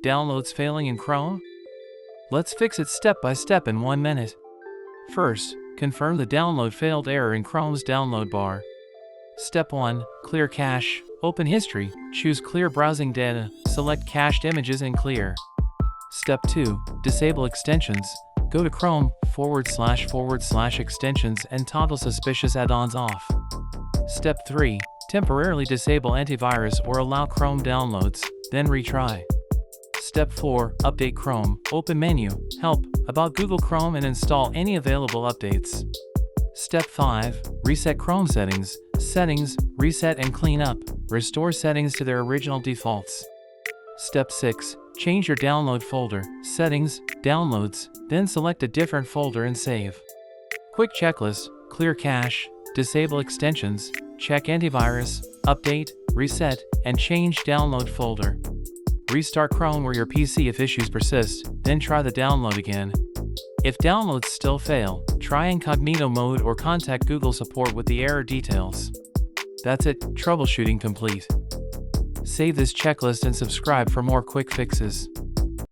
Downloads failing in Chrome? Let's fix it step by step in 1 minute. First, confirm the download failed error in Chrome's download bar. Step 1. Clear cache. Open History, choose Clear Browsing Data, select Cached Images and Clear. Step 2. Disable extensions. Go to Chrome//extensions and toggle suspicious add-ons off. Step 3. Temporarily disable antivirus or allow Chrome downloads, then retry. Step 4. Update Chrome. Open menu, Help, About Google Chrome and install any available updates. Step 5. Reset Chrome settings. Settings, reset and clean up. Restore settings to their original defaults. Step 6. Change your download folder, Settings, Downloads, then select a different folder and save. Quick checklist: clear cache, disable extensions, check antivirus, update, reset, and change download folder. Restart Chrome or your PC if issues persist, then try the download again. If downloads still fail, try incognito mode or contact Google support with the error details. That's it, troubleshooting complete. Save this checklist and subscribe for more quick fixes.